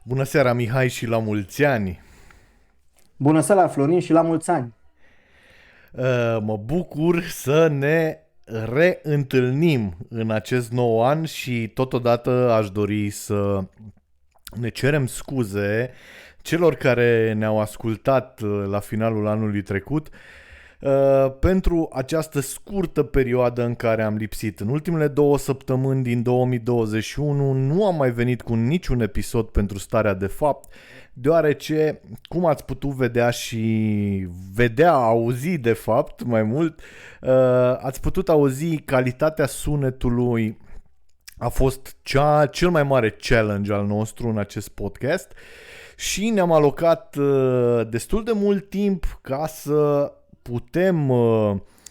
Bună seara, Mihai, și la mulți ani! Bună seara, Florin, și la mulți ani! Mă bucur să ne reîntâlnim în acest nou an și totodată aș dori să ne cerem scuze celor care ne-au ascultat la finalul anului trecut pentru această scurtă perioadă în care am lipsit. În ultimele 2 săptămâni din 2021 nu am mai venit cu niciun episod pentru Starea de Fapt, deoarece, cum ați putut vedea și auzi de fapt mai mult, ați putut auzi calitatea sunetului. A fost cel mai mare challenge al nostru în acest podcast și ne-am alocat destul de mult timp ca să putem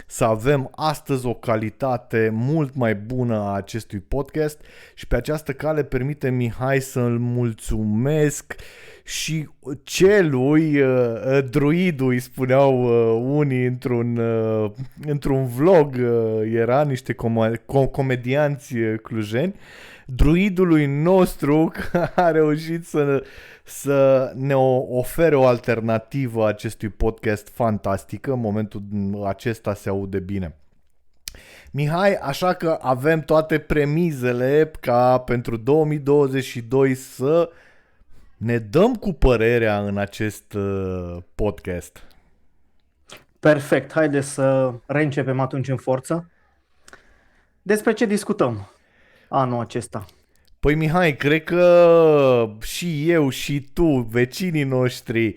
să avem astăzi o calitate mult mai bună a acestui podcast și pe această cale permite Mihai să-l mulțumesc și celui, druidului, spuneau unii într-un vlog, era niște comedianți clujeni, druidului nostru care a reușit să ne ofere o alternativă acestui podcast fantastică. În momentul acesta se aude bine. Mihai, așa că avem toate premizele ca pentru 2022 să ne dăm cu părerea în acest podcast. Perfect, haide să reîncepem atunci în forță. Despre ce discutăm anul acesta? Păi Mihai, cred că și eu și tu, vecinii noștri,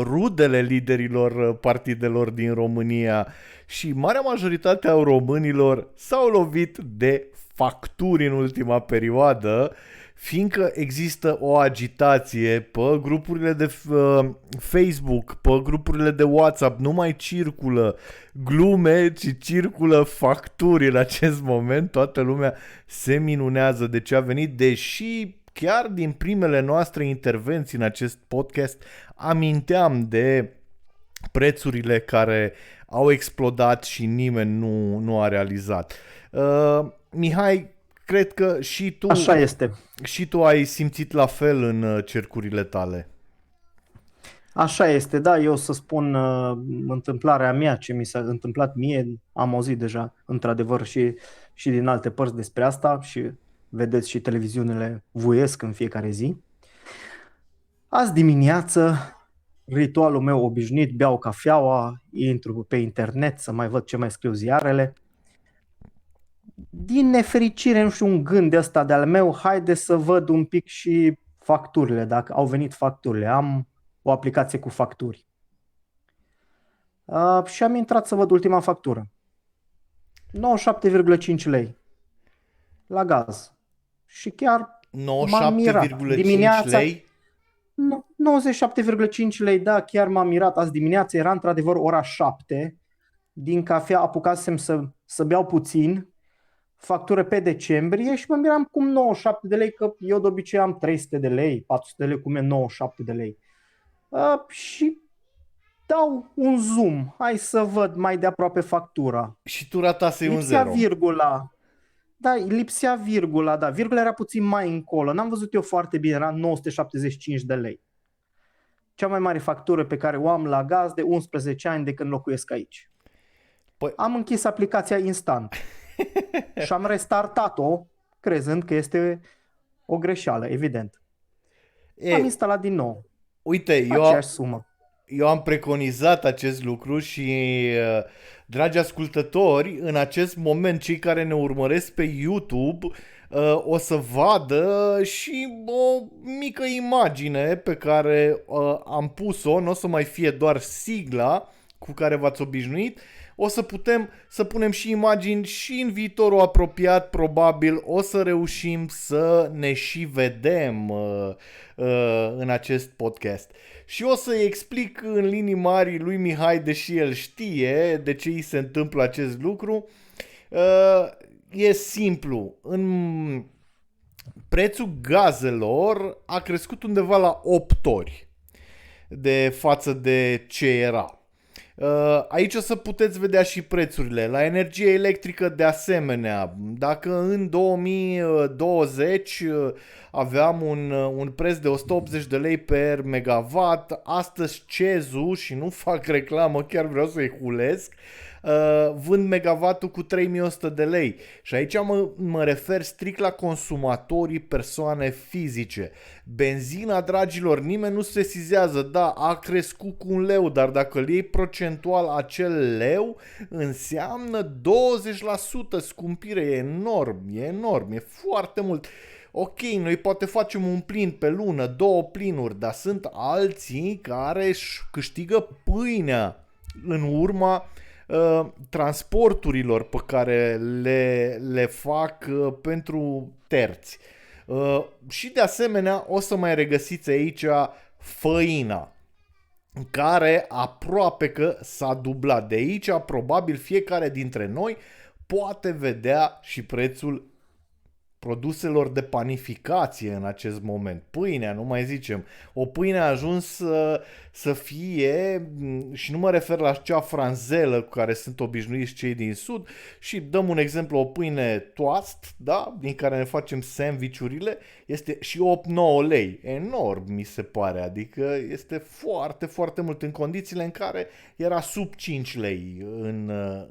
rudele liderilor partidelor din România și marea majoritate a românilor s-au lovit de facturi în ultima perioadă, fiindcă există o agitație pe grupurile de Facebook, pe grupurile de WhatsApp, nu mai circulă glume, ci circulă facturi în acest moment. Toată lumea se minunează de ce a venit, deși chiar din primele noastre intervenții în acest podcast aminteam de prețurile care au explodat și nimeni nu a realizat. Mihai, cred că Așa este. și tu ai simțit la fel în cercurile tale. Așa este, da, eu o să spun întâmplarea mea, ce mi s-a întâmplat mie, am auzit deja, într-adevăr, și din alte părți despre asta și vedeți și televiziunile vuiesc în fiecare zi. Azi dimineață, ritualul meu obișnuit, beau cafeaua, intru pe internet să mai văd ce mai scriu ziarele. Din nefericire, nu știu, un gând ăsta de-al meu, haide să văd un pic și facturile, dacă au venit facturile. Am o aplicație cu facturi. Și am intrat să văd ultima factură. 97,5 lei la gaz. Și chiar m-am mirat. 97,5 lei? 97,5 lei, da, chiar m-am mirat. Azi dimineață era într-adevăr ora 7. Din cafea apucasem să beau puțin, factură pe decembrie și mă miram cum 97 de lei, că eu de obicei am 300 de lei, 400 de lei, cum e 97 de lei. Și dau un zoom, hai să văd mai de aproape factura. Și tu ratasei un Lipsea zero. virgula. Da, lipsea virgula, da. Virgula era puțin mai încolo. N-am văzut eu foarte bine, era 975 de lei. Cea mai mare factură pe care o am la gaz de 11 ani de când locuiesc aici. Păi... Am închis aplicația instant și am restartat-o, crezând că este o greșeală, evident. Am instalat din nou. Uite, aceeași sumă. Eu am preconizat acest lucru și, dragi ascultători, în acest moment cei care ne urmăresc pe YouTube o să vadă și o mică imagine pe care am pus-o, nu o să mai fie doar sigla cu care v-ați obișnuit, o să putem să punem și imagini și în viitorul apropiat, probabil o să reușim să ne și vedem în acest podcast. Și o să-i explic în linii mari lui Mihai, deși el știe de ce îi se întâmplă acest lucru. E simplu. Prețul gazelor a crescut undeva la 8 ori de față de ce era. Aici o să puteți vedea și prețurile. La energie electrică de asemenea. Dacă în 2020 aveam un preț de 180 de lei per megawatt, astăzi CEZ-ul, și nu fac reclamă, chiar vreau să-i hulesc, vând megawattul cu 3100 de lei. Și aici mă refer strict la consumatorii persoane fizice. Benzina, dragilor, nimeni nu se sesizează. Da, a crescut cu 1 leu, dar dacă îl iei procentual acel leu, înseamnă 20% scumpire. E enorm, e enorm, e foarte mult. Ok, noi poate facem un plin pe lună, 2 plinuri, dar sunt alții care își câștigă pâinea în urma transporturilor pe care le fac pentru terți. Și de asemenea o să mai regăsiți aici făina, care aproape că s-a dublat. De aici probabil fiecare dintre noi poate vedea și prețul produselor de panificație în acest moment. Pâinea, nu mai zicem. O pâine a ajuns să fie, și nu mă refer la cea franzelă cu care sunt obișnuiți cei din sud, și dăm un exemplu, o pâine toast, da? Din care ne facem sandvișurile, este și 8-9 lei. Enorm, mi se pare. Adică este foarte, foarte mult în condițiile în care era sub 5 lei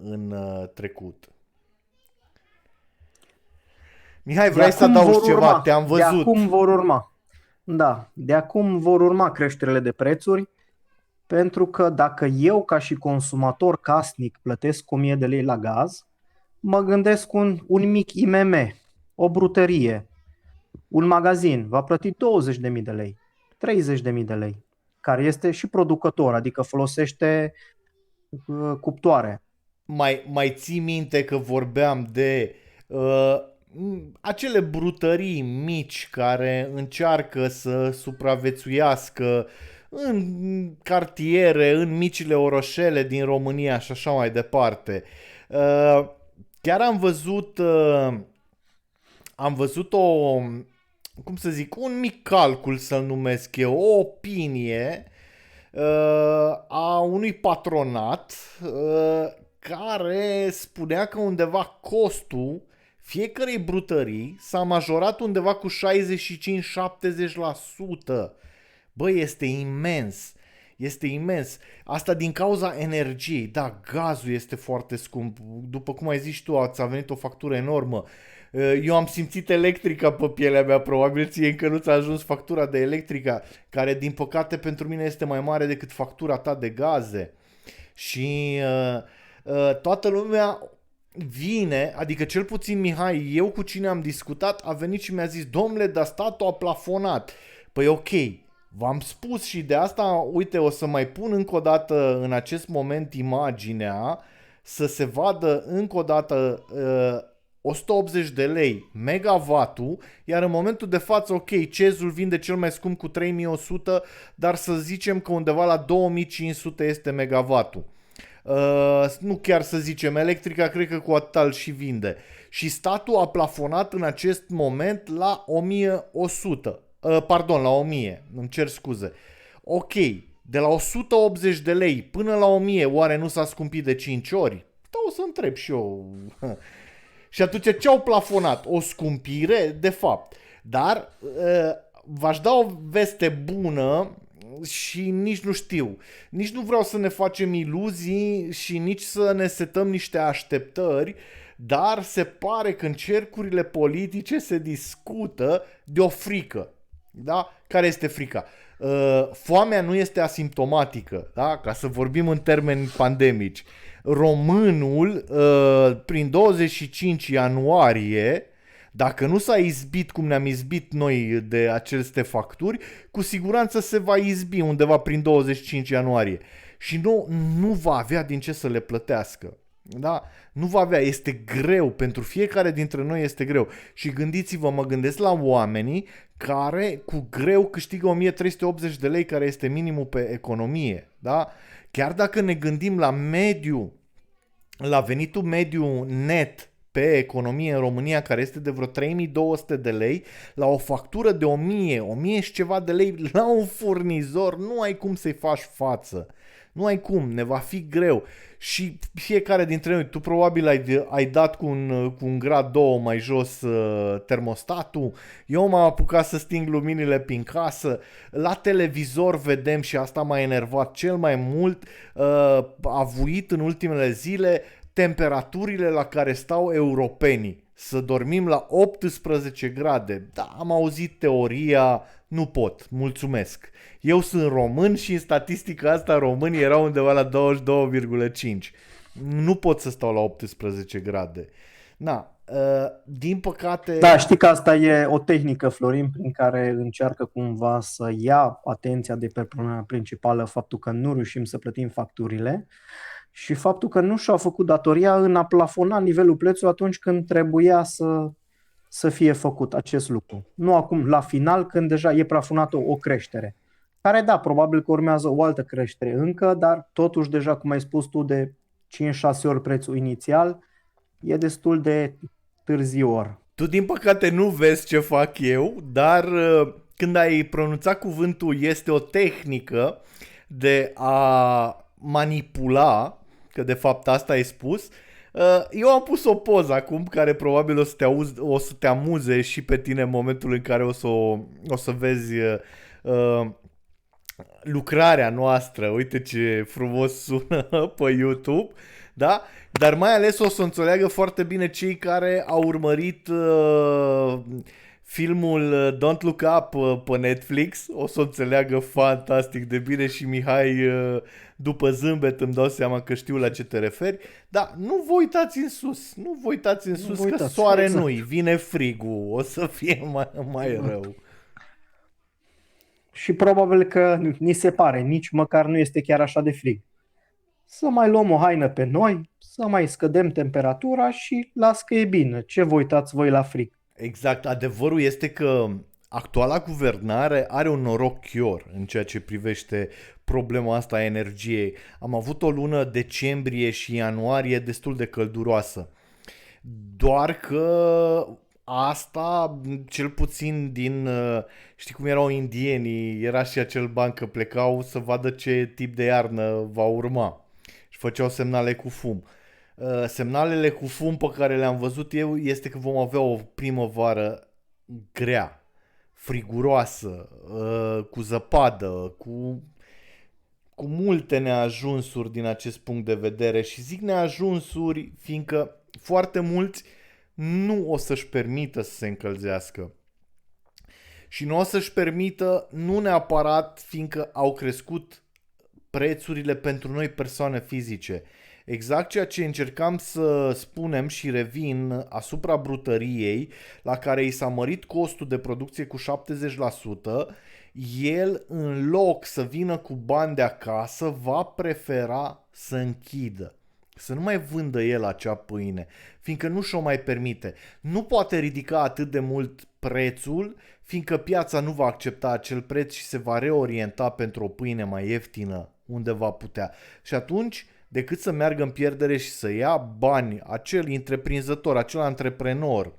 în trecut. Mihai, vrei să adaugi ceva? Te-am văzut. De acum vor urma. Da, de acum vor urma creșterile de prețuri, pentru că dacă eu ca și consumator casnic plătesc 1000 de lei la gaz, mă gândesc un mic IMM, o brutărie, un magazin va plăti 20.000 de lei, 30.000 de lei, care este și producător, adică folosește cuptoare. Mai ții minte că vorbeam de acele brutării mici care încearcă să supraviețuiască în cartiere, în micile orășele din România și așa mai departe. Chiar am văzut cum să zic, un mic calcul să-l numesc eu, o opinie a unui patronat care spunea că undeva costul fiecărei brutării s-a majorat undeva cu 65-70%. Băi, este imens. Este imens. Asta din cauza energiei. Da, gazul este foarte scump. După cum ai zis tu, a venit o factură enormă. Eu am simțit electrica pe pielea mea. Probabil ție încă nu ți-a ajuns factura de electrica, care din păcate pentru mine este mai mare decât factura ta de gaze. Și toată lumea vine, adică cel puțin Mihai, eu cu cine am discutat, a venit și mi-a zis: domnule, dar statul a plafonat. Păi ok, v-am spus și de asta, uite, o să mai pun încă o dată în acest moment imaginea, să se vadă încă o dată 180 de lei megawattul, iar în momentul de față, ok, CEZ-ul vinde cel mai scump cu 3100, dar să zicem că undeva la 2500 este megawattul. Nu chiar să zicem, electrica cred că cu atât și vinde. Și statul a plafonat în acest moment la 1100. Pardon, la 1000, îmi cer scuze. Ok, de la 180 de lei până la 1000, oare nu s-a scumpit de 5 ori? Da, o să întreb și eu. Și atunci ce au plafonat? O scumpire, de fapt. Dar v-aș da o veste bună și nici nu știu. Nici nu vreau să ne facem iluzii și nici să ne setăm niște așteptări, dar se pare că în cercurile politice se discută de o frică. Da? Care este frica? Foamea nu este asimptomatică, da? Ca să vorbim în termeni pandemici. Românul, prin 25 ianuarie, dacă nu s-a izbit cum ne-am izbit noi de aceste facturi, cu siguranță se va izbi undeva prin 25 ianuarie. Și nu va avea din ce să le plătească. Da? Nu va avea, este greu, pentru fiecare dintre noi este greu. Și gândiți-vă, mă gândesc la oamenii care cu greu câștigă 1380 de lei, care este minimul pe economie. Da? Chiar dacă ne gândim la venitul mediu net pe economie în România, care este de vreo 3200 de lei, la o factură de 1000 și ceva de lei la un furnizor, nu ai cum să-i faci față. Nu ai cum, ne va fi greu. Și fiecare dintre noi, tu probabil ai dat cu un grad 2 mai jos termostatul, eu m-am apucat să sting luminile prin casă, la televizor vedem, și asta m-a enervat cel mai mult, a vuit în ultimele zile temperaturile la care stau europenii. Să dormim la 18 grade. Da, am auzit teoria, nu pot, mulțumesc. Eu sunt român și în statistica asta românii erau undeva la 22,5. Nu pot să stau la 18 grade. Na, din păcate... Da, știi că asta e o tehnică, Florin, prin care încearcă cumva să ia atenția de pe problema principală, faptul că nu reușim să plătim facturile și faptul că nu și-au făcut datoria în a plafona nivelul prețului atunci când trebuia să fie făcut acest lucru. Nu acum, la final, când deja e plafonată o creștere. Care, da, probabil că urmează o altă creștere încă, dar totuși deja, cum ai spus tu, de 5-6 ori prețul inițial, e destul de târziu ori. Tu, din păcate, nu vezi ce fac eu, dar când ai pronunțat cuvântul este o tehnică de a manipula, că de fapt asta ai spus, eu am pus o poză acum care probabil o să te amuze și pe tine în momentul în care o să vezi lucrarea noastră. Uite ce frumos sună pe YouTube, da? Dar mai ales o să înțeleagă foarte bine cei care au urmărit filmul Don't Look Up pe Netflix. O să înțeleagă fantastic de bine și Mihai, după zâmbet îmi dau seama că știu la ce te referi. Dar nu vă uitați în sus, nu vă uitați în sus, că soare exact. Nu-i, vine frigul, o să fie mai rău. Și probabil că ni se pare, nici măcar nu este chiar așa de frig. Să mai luăm o haină pe noi, să mai scădem temperatura și las că e bine. Ce vă uitați voi la frig? Exact, adevărul este că actuala guvernare are un noroc chior în ceea ce privește problema asta a energiei. Am avut o lună decembrie și ianuarie destul de călduroasă. Doar că asta, cel puțin din, știi cum erau indienii, era și acel ban că plecau să vadă ce tip de iarnă va urma și făceau semnale cu fum. Semnalele cu fum pe care le-am văzut eu este că vom avea o primăvară grea, friguroasă, cu zăpadă, cu multe neajunsuri din acest punct de vedere. Și zic neajunsuri fiindcă foarte mulți nu o să-și permită să se încălzească. Și nu o să-și permită nu neapărat fiindcă au crescut prețurile pentru noi persoane fizice. Exact ceea ce încercam să spunem și revin asupra brutăriei, la care i s-a mărit costul de producție cu 70%, el în loc să vină cu bani de acasă va prefera să închidă. Să nu mai vândă el acea pâine, fiindcă nu și-o mai permite. Nu poate ridica atât de mult prețul, fiindcă piața nu va accepta acel preț și se va reorienta pentru o pâine mai ieftină unde va putea. Și atunci, decât să meargă în pierdere și să ia bani, acel întreprinzător, acel antreprenor,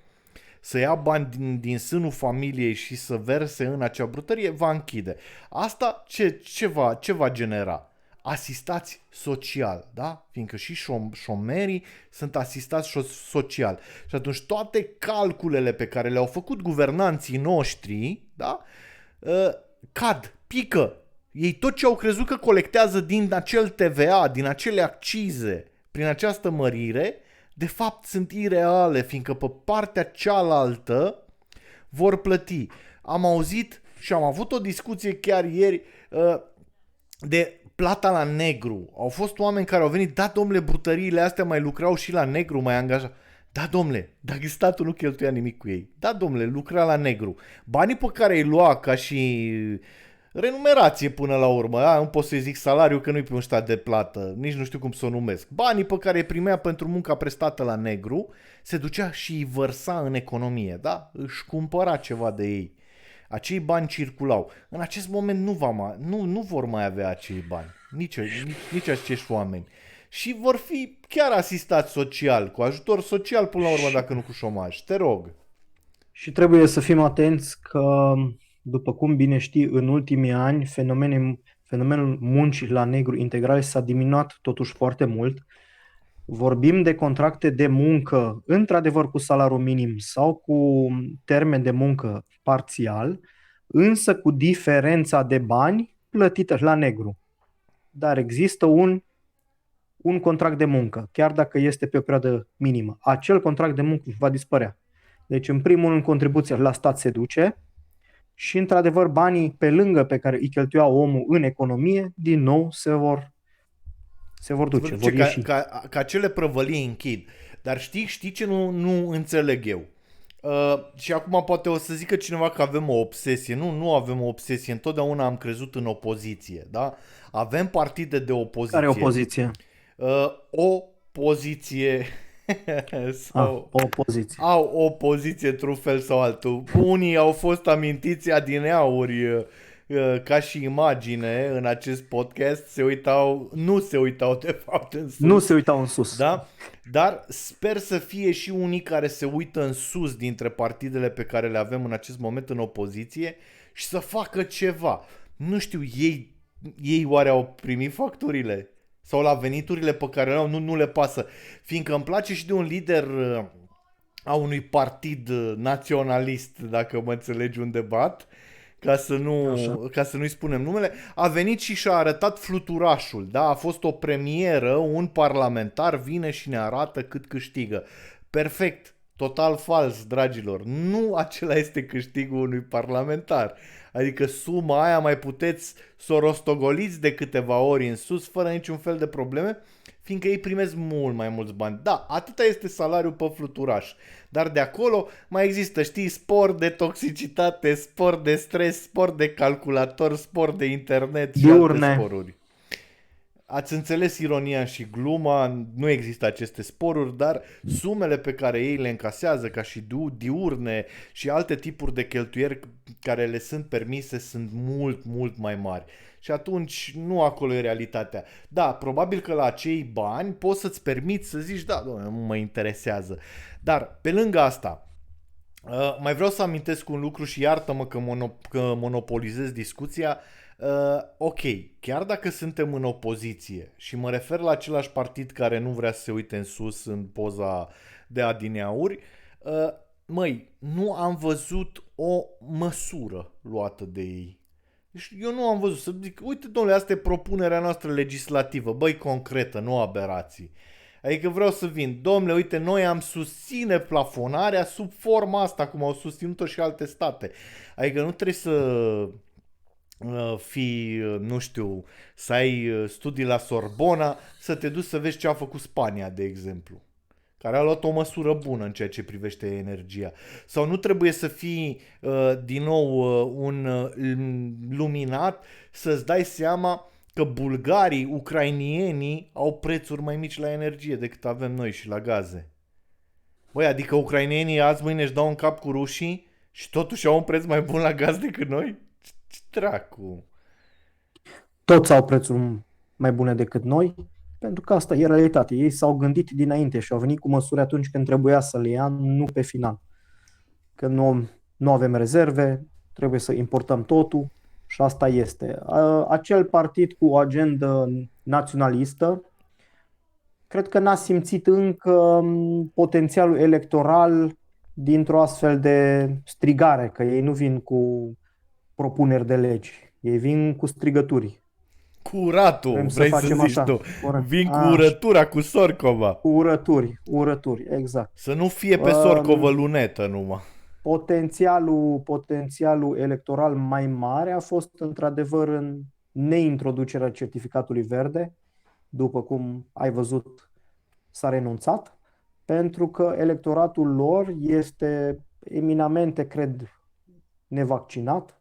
să ia bani din sânul familiei și să verse în acea brutărie, va închide. Asta ce va genera? Asistați social, da? Fiindcă și șomerii sunt asistați social. Și atunci toate calculele pe care le-au făcut guvernanții noștri, da? Cad, pică. Ei tot ce au crezut că colectează din acel TVA, din acele accize, prin această mărire, de fapt sunt ireale, fiindcă pe partea cealaltă vor plăti. Am auzit și am avut o discuție chiar ieri de plata la negru. Au fost oameni care au venit, da domnule, brutăriile astea mai lucrau și la negru, mai angajat. Da domnule, dacă statul nu cheltuia nimic cu ei. Da domnule, lucra la negru. Banii pe care îi lua ca și renumerație până la urmă, nu pot să-i zic salariu că nu-i pe un stat de plată, nici nu știu cum să o numesc. Banii pe care îi primea pentru munca prestată la negru se ducea și îi vărsa în economie, da? Își cumpăra ceva de ei. Acei bani circulau. În acest moment nu vor mai avea acei bani, nici acești oameni. Și vor fi chiar asistați social, cu ajutor social până la urmă, dacă nu cu șomaj. Te rog. Și trebuie să fim atenți că, după cum bine știi, în ultimii ani, fenomenul muncii la negru integrale s-a diminuat totuși foarte mult. Vorbim de contracte de muncă, într-adevăr cu salariu minim sau cu termen de muncă parțial, însă cu diferența de bani plătită la negru. Dar există un contract de muncă, chiar dacă este pe o perioadă minimă. Acel contract de muncă va dispărea. Deci, în primul rând, contribuția la stat se duce și, într-adevăr, banii pe lângă pe care îi cheltuia omul în economie, din nou se vor duce, vor ieși. Ca acele prăvălii închid. Dar știi ce nu înțeleg eu? Și acum poate o să zică cineva că avem o obsesie. Nu avem o obsesie. Întotdeauna am crezut în opoziție. Da? Avem partide de opoziție. Care opoziție? O poziție sau o poziție. au o poziție într-un fel sau altul. Unii au fost amintiți adineauri ca și imagine în acest podcast, nu se uitau de fapt în sus. Nu se uitau în sus. Da? Dar sper să fie și unii care se uită în sus dintre partidele pe care le avem în acest moment în opoziție și să facă ceva. Nu știu, ei oare au primit facturile? Sau la veniturile pe care le au nu le pasă? Fiindcă îmi place și de un lider a unui partid naționalist, dacă mă înțelegi un debat, ca să nu-i spunem numele, a venit și și-a arătat fluturașul, da? A fost o premieră, un parlamentar vine și ne arată cât câștigă. Perfect, total fals, dragilor. Nu acela este câștigul unui parlamentar. Adică suma aia mai puteți să o rostogoliți de câteva ori în sus fără niciun fel de probleme, fiindcă ei primesc mult mai mulți bani. Da, atâta este salariul pe fluturaș. Dar de acolo mai există, știi, spor de toxicitate, spor de stres, spor de calculator, spor de internet și alte sporuri. Ați înțeles ironia și gluma, nu există aceste sporuri, dar sumele pe care ei le încasează ca și diurne și alte tipuri de cheltuieri care le sunt permise sunt mult, mult mai mari. Și atunci nu acolo e realitatea. Da, probabil că la acei bani poți să-ți permiți să zici, da, nu mă interesează. Dar pe lângă asta, mai vreau să amintesc un lucru și iartă-mă că monopolizez discuția. Ok, chiar dacă suntem în opoziție și mă refer la același partid care nu vrea să se uite în sus în poza de adineauri, nu am văzut o măsură luată de ei. Deci eu nu am văzut să zic, uite domnule, asta e propunerea noastră legislativă, băi, concretă, nu aberații. Adică vreau să vin, domnule, uite, noi am susține plafonarea sub forma asta, cum au susținut-o și alte state. Adică nu trebuie să nu știu, să ai studii la Sorbona, să te duci să vezi ce a făcut Spania, de exemplu, care a luat o măsură bună în ceea ce privește energia. Sau nu trebuie să fii din nou un luminat să-ți dai seama că bulgarii, ucrainienii au prețuri mai mici la energie decât avem noi și la gaze. Băi, adică ucrainienii azi mâine își dau în cap cu rușii și totuși au un preț mai bun la gaz decât noi? Ce dracu? Toți au prețuri mai bune decât noi, pentru că asta e realitate. Ei s-au gândit dinainte și au venit cu măsuri atunci când trebuia să le ia, nu pe final. Că nu avem rezerve, trebuie să importăm totul și asta este. Acel partid cu o agendă naționalistă, cred că n-a simțit încă potențialul electoral dintr-o astfel de strigare, că ei nu vin cu propuneri de legi, ei vin cu strigături. Vrei să zici așa. Tu. Vin cu urătura, cu Sorcova. Cu urături, exact. Să nu fie pe Sorcova lunetă numai. Potențialul electoral mai mare a fost într-adevăr în neintroducerea certificatului verde, după cum ai văzut s-a renunțat, pentru că electoratul lor este eminamente, cred, nevaccinat,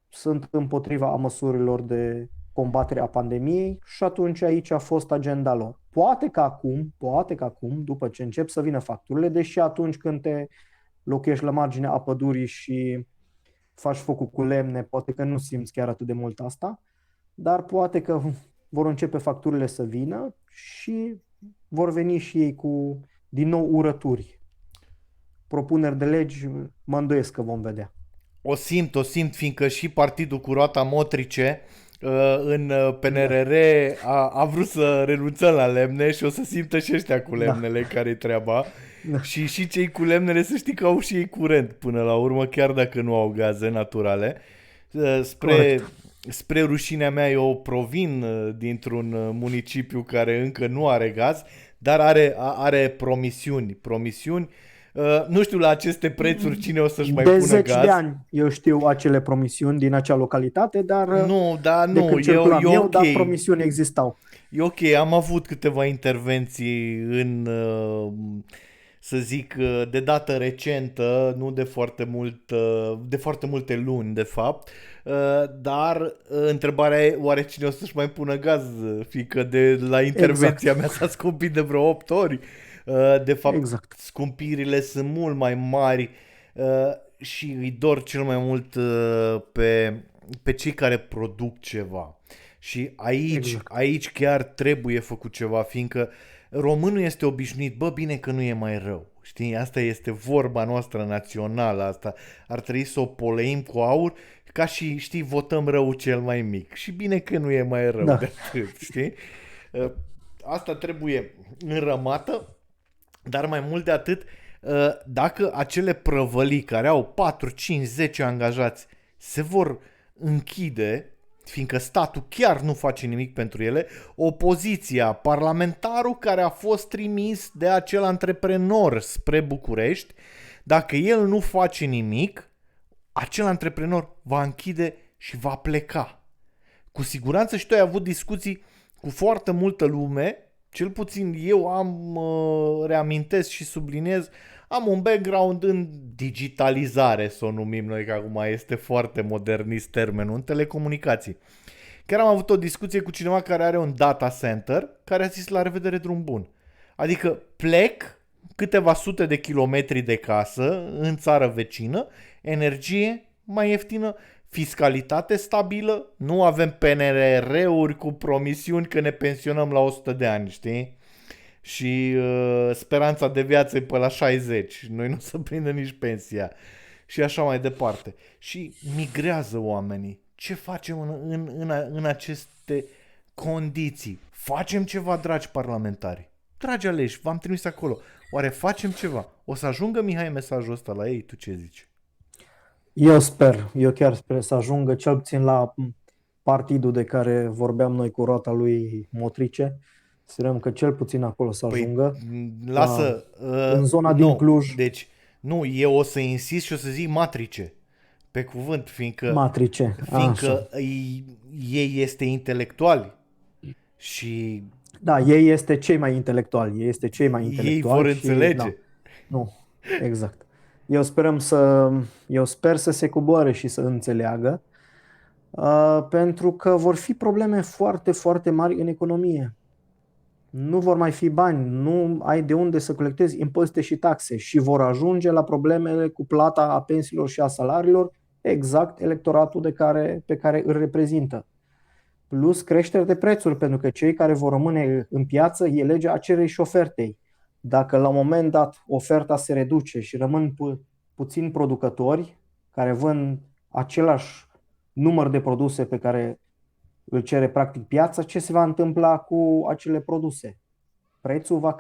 sunt împotriva măsurilor de combatere a pandemiei și atunci aici a fost agenda lor. Poate că acum, după ce încep să vină facturile, deși atunci când te locuiești la marginea a pădurii și faci focul cu lemne, poate că nu simți chiar atât de mult asta, dar poate că vor începe facturile să vină și vor veni și ei cu, din nou, urături. Propuneri de legi, mă îndoiesc că vom vedea. O simt, fiindcă și partidul cu roata motrice în PNRR a vrut să renunțăm la lemne și o să simtă și ăștia cu lemnele care-i treaba. Da. Și cei cu lemnele să știi că au și ei curent până la urmă, chiar dacă nu au gaze naturale. Spre rușinea mea, eu provin dintr-un municipiu care încă nu are gaz, dar are promisiuni. Nu știu la aceste prețuri cine o să-și mai De pună 10 gaz. de ani eu știu acele promisiuni din acea localitate, dar Nu, de când circulam e eu, ok. dar promisiuni existau. E ok, am avut câteva intervenții în, să zic, de dată recentă, nu de foarte de foarte multe luni, de fapt, dar întrebarea e, oare cine o să-și mai pună gaz, fiindcă de la intervenția mea s-a scumpit de vreo 8 ori. De fapt, Exact. scumpirile sunt mult mai mari și îi dor cel mai mult pe cei care produc ceva. Și aici chiar trebuie făcut ceva, fiindcă românul este obișnuit, bine că nu e mai rău. Știi, asta este vorba noastră națională, asta ar trebui să o poleim cu aur, ca și, știi, votăm rău cel mai mic. Și bine că nu e mai rău de atât, știi? Asta trebuie înrămată, dar mai mult de atât, dacă acele prăvălii care au 4, 5, 10 angajați se vor închide, fiindcă statul chiar nu face nimic pentru ele, opoziția, parlamentarul care a fost trimis de acel antreprenor spre București, dacă el nu face nimic, acel antreprenor va închide și va pleca. Cu siguranță și tu ai avut discuții cu foarte multă lume, cel puțin eu reamintesc și subliniez, am un background în digitalizare, să o numim noi, că acum este foarte modernist termenul, în telecomunicații. Chiar am avut o discuție cu cineva care are un data center, care a zis la revedere, drum bun. Adică plec câteva sute de kilometri de casă în țară vecină, energie mai ieftină, fiscalitate stabilă, nu avem PNRR-uri cu promisiuni că ne pensionăm la 100 de ani, știi? Și speranța de viață e pe la 60, noi nu o să prindă nici pensia și așa mai departe. Și migrează oamenii. Ce facem în aceste condiții? Facem ceva, dragi parlamentari? Dragi aleși, v-am trimis acolo. Oare facem ceva? O să ajungă, Mihai, mesajul ăsta la ei? Tu ce zici? Eu chiar sper să ajungă cel puțin la partidul de care vorbeam noi cu roata lui Motrice. Sperăm că cel puțin acolo să ajungă. Lasă. În zona din Cluj. Deci, nu, eu o să insist și o să zic matrice. Pe cuvânt, fiindcă ei este intelectuali și... Da, ei este cei mai intelectuali. Ei vor înțelege. Da, nu, exact. Eu sper să se coboare și să înțeleagă, pentru că vor fi probleme foarte, foarte mari în economie. Nu vor mai fi bani, nu ai de unde să colectezi impozite și taxe și vor ajunge la problemele cu plata a pensiilor și a salariilor exact electoratul pe care îl reprezintă. Plus creșteri de prețuri, pentru că cei care vor rămâne în piață e legea cererii și ofertei. Dacă la un moment dat oferta se reduce și rămân puțini producători care vând același număr de produse pe care îl cere practic piața, ce se va întâmpla cu acele produse? Prețul va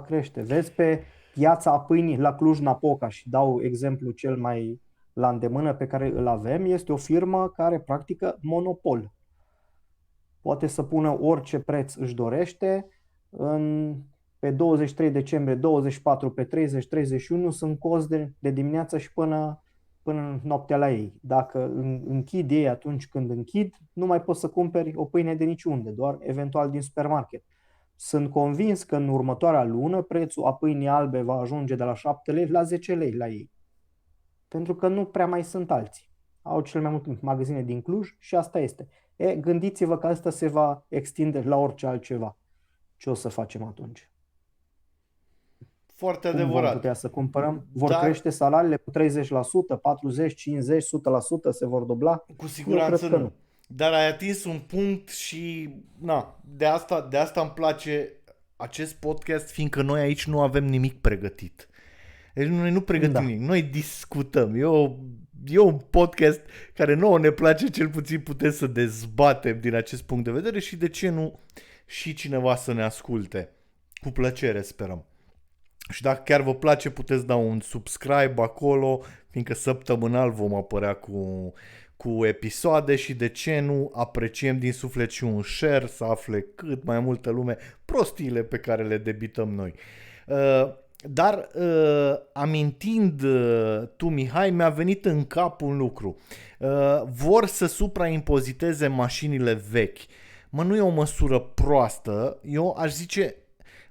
crește. Vezi pe piața a pâinii la Cluj-Napoca, și dau exemplu cel mai la îndemână pe care îl avem, este o firmă care practică monopol. Poate să pună orice preț își dorește. Pe 23 decembrie, 24, pe 30, 31 sunt cozi de dimineață și până noaptea la ei. Dacă închid ei atunci când închid, nu mai poți să cumperi o pâine de niciunde, doar eventual din supermarket. Sunt convins că în următoarea lună prețul a pâinii albe va ajunge de la 7 lei la 10 lei la ei. Pentru că nu prea mai sunt alții. Au cel mai multe magazine din Cluj și asta este. Gândiți-vă că asta se va extinde la orice altceva. Ce o să facem atunci? Foarte Cum adevărat. vom putea să cumpărăm? Vor crește salariile cu 30%, 40%, 50%, 100% se vor dubla? Cu siguranță nu. Dar ai atins un punct și de asta îmi place acest podcast, fiindcă noi aici nu avem nimic pregătit. Deci noi nu pregătim nimic, noi discutăm. Eu e un podcast care nouă ne place, cel puțin putem să dezbatem din acest punct de vedere și de ce nu și cineva să ne asculte. Cu plăcere sperăm. Și dacă chiar vă place, puteți da un subscribe acolo, fiindcă săptămânal vom apărea cu episoade și de ce nu apreciem din suflet și un share să afle cât mai multă lume prostiile pe care le debităm noi. Dar amintind tu, Mihai, mi-a venit în cap un lucru. Vor să supraimpoziteze mașinile vechi. Mă, nu e o măsură proastă, eu aș zice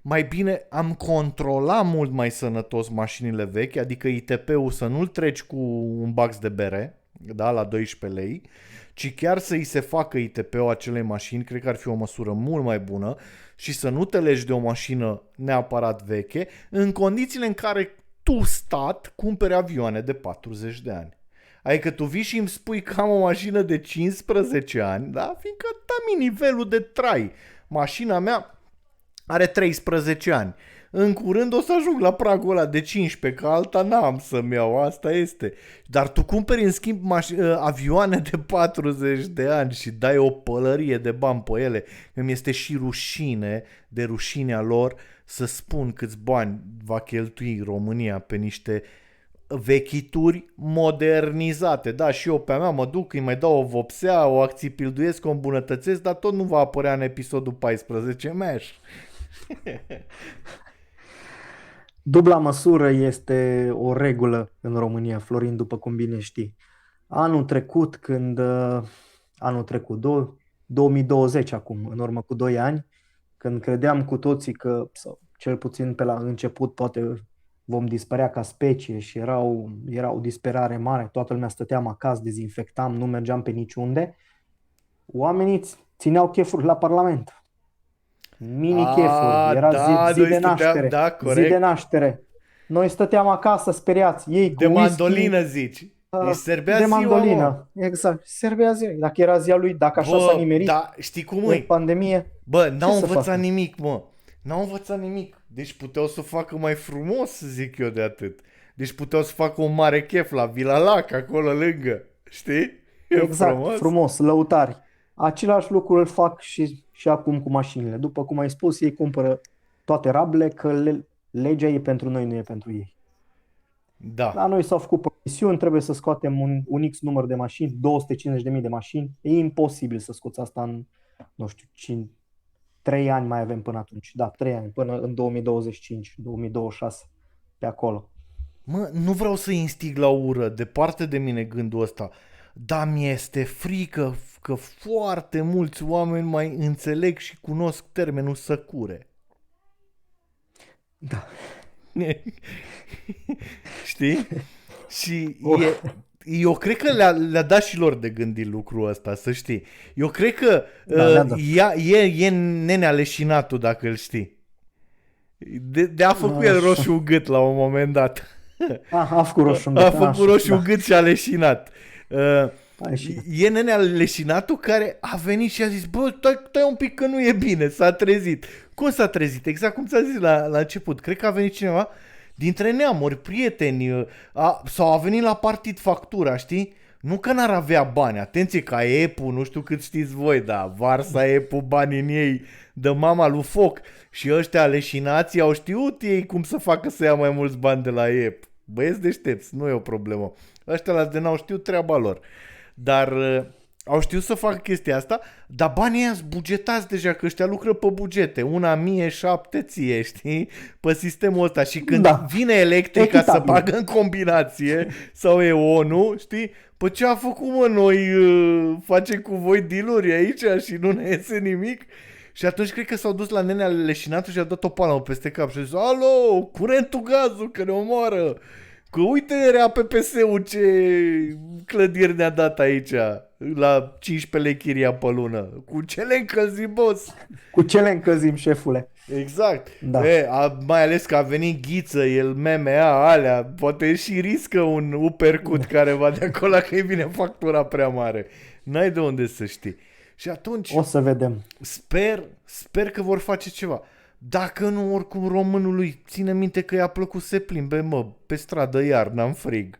mai bine am controla mult mai sănătos mașinile vechi, adică ITP-ul să nu-l treci cu un bax de bere, da, la 12 lei, ci chiar să îi se facă ITP-ul acelei mașini, cred că ar fi o măsură mult mai bună și să nu te legi de o mașină neapărat veche, în condițiile în care tu, stat, cumperi avioane de 40 de ani. Adică tu vii și îmi spui că am o mașină de 15 ani, da? Fiindcă da nivelul de trai. Mașina mea are 13 ani. În curând o să ajung la pragul ăla de 15, că alta n-am să-mi iau, asta este. Dar tu cumperi în schimb avioane de 40 de ani și dai o pălărie de bani pe ele. Îmi este și rușine de rușinea lor să spun câți bani va cheltui România pe niște vechituri modernizate. Da, și eu pe a mea mă duc, îi mai dau o vopsea, o acțipilduiesc, o îmbunătățesc, dar tot nu va apărea în episodul 14 meș. Dubla măsură este o regulă în România, Florin, după cum bine știi. Anul trecut, 2020 acum, în urmă cu 2 ani, când credeam cu toții că, sau cel puțin pe la început, poate vom dispărea ca specie și era o disperare mare, toată lumea stăteam acasă, dezinfectam, nu mergeam pe niciunde, oamenii țineau chefuri la Parlament. Mini-chefuri, era zi de naștere, da, zi de naștere. Noi stăteam acasă speriați, ei cu de whisky, mandolină zici. Îi serbea de ziua, mandolină, exact, serbea ziua. Dacă era ziua lui, dacă așa s-a nimerit da, știi cum în e? pandemie, Bă, n-au să învățat facă? nimic, mă. N-au învățat nimic. Deci puteau să facă mai frumos, zic eu, de atât. Deci puteau să facă un mare chef la Vila Lac, acolo lângă. Știi? E Exact, frumos, lăutari. Același lucru îl fac și acum cu mașinile. După cum ai spus, ei cumpără toate rablele, că legea e pentru noi, nu e pentru ei. Da. La noi s-au făcut promisiuni, trebuie să scoatem un X număr de mașini, 250.000 de mașini. E imposibil să scoți asta în, nu știu, 3 ani mai avem până atunci. Da, 3 ani, până în 2025, 2026, pe acolo. Mă, nu vreau să instig la ură, departe de mine gândul ăsta, dar mi-este frică că foarte mulți oameni mai înțeleg și cunosc termenul săcure. Da. Știi? Și eu cred că le-a dat și lor de gândit lucrul ăsta, să știi. Eu cred că e nenea leșinatul, dacă îl știi. De-a făcut el roșu gât la un moment dat. A făcut roșu gât. A făcut roșu gât și a leșinat. E nenea leșinatul care a venit și a zis, bă, stai un pic că nu e bine, s-a trezit. Cum s-a trezit? Exact cum ți-a zis la început. Cred că a venit cineva dintre neamuri, prieteni, sau a venit la partid factura, știi? Nu că n-ar avea bani, atenție ca EPU, nu știu cât știți voi, dar varsa EPU bani în ei, dă mama lui foc. Și ăștia leșinații au știut ei cum să facă să ia mai mulți bani de la EPU. Băieți deștepți, nu e o problemă. Ăștia la de n-au știut treaba lor. Dar au știut să facă chestia asta, dar banii ăia sunt bugetați deja, că ăștia lucră pe bugete. Una mie, 7 ție, știi? Pe sistemul ăsta. Și când vine electrica echitabil să bagă în combinație, sau e ONU, știi? Păi ce a făcut, mă, noi facem cu voi dealuri aici și nu ne iese nimic? Și atunci cred că s-au dus la nenea leșinatul și a dat o palmă peste cap și a zis, alo, curentul gazul, că ne omoară. Că uite RAPPS-ul ce clădiri ne-a dat aici la 15 lei chiria pe lună. Cu ce le încălzim, boss? Cu ce le încălzim, șefule? Exact. Da. Mai ales că a venit Ghiță, el MMA, alea, poate și riscă un uppercut care va de acolo că îi vine factura prea mare. N-ai de unde să știi. Și atunci o să vedem. Sper că vor face ceva. Dacă nu, oricum românului ține minte că i-a plăcut să se plimbe, mă, pe stradă iarna în frig.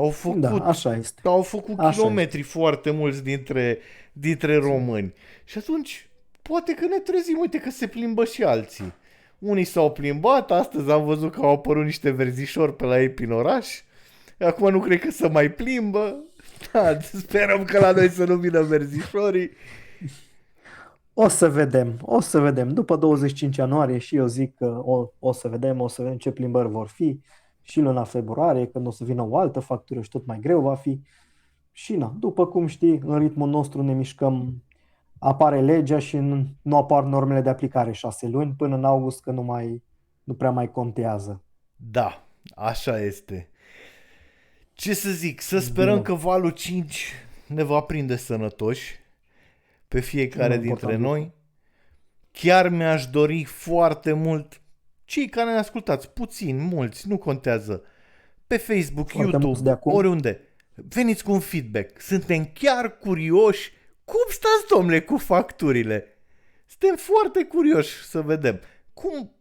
Au Da, făcut, așa este. au făcut Așa kilometri foarte mulți dintre români. Și atunci, poate că ne trezim, uite că se plimbă și alții. Unii s-au plimbat, astăzi am văzut că au apărut niște verzișori pe la ei prin oraș. Acum nu cred că se mai plimbă. Da, sperăm că la noi să nu vină verzișorii. O să vedem. După 25 ianuarie și eu zic că o să vedem ce plimbări vor fi și luna februarie, când o să vină o altă factură și tot mai greu va fi. Și după cum știi, în ritmul nostru ne mișcăm, apare legea și nu apar normele de aplicare 6 luni până în august, că nu prea mai contează. Da, așa este. Ce să zic, să sperăm Bine, că valul 5 ne va prinde sănătoși pe cel mai fiecare dintre important lucru. noi. Chiar mi-aș dori foarte mult, cei care ne ascultați, puțin, mulți, nu contează, pe Facebook, Foarte mulți de YouTube, acum. oriunde, veniți cu un feedback. Suntem chiar curioși cum stați, domnule, cu facturile. Suntem foarte curioși să vedem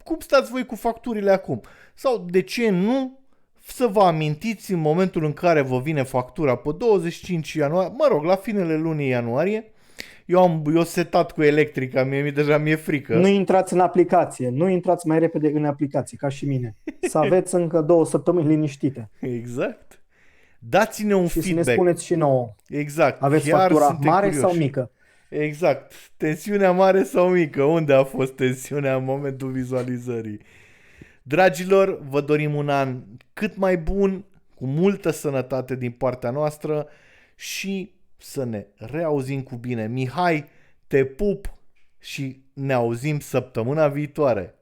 cum stați voi cu facturile acum. Sau de ce nu să vă amintiți în momentul în care vă vine factura pe 25 ianuarie, mă rog, la finele lunii ianuarie. Eu setat cu electrica, deja mi-e frică. Nu intrați în aplicație, nu intrați mai repede în aplicație, ca și mine. Să aveți încă 2 săptămâni liniștite. Exact. Dați-ne un Și să ne feedback. spuneți și nouă, Exact. aveți Chiar factura suntem mare curioși. sau mică? Exact. Tensiunea mare sau mică? Unde a fost tensiunea în momentul vizualizării? Dragilor, vă dorim un an cât mai bun, cu multă sănătate din partea noastră și să ne reauzim cu bine. Mihai, te pup și ne auzim săptămâna viitoare.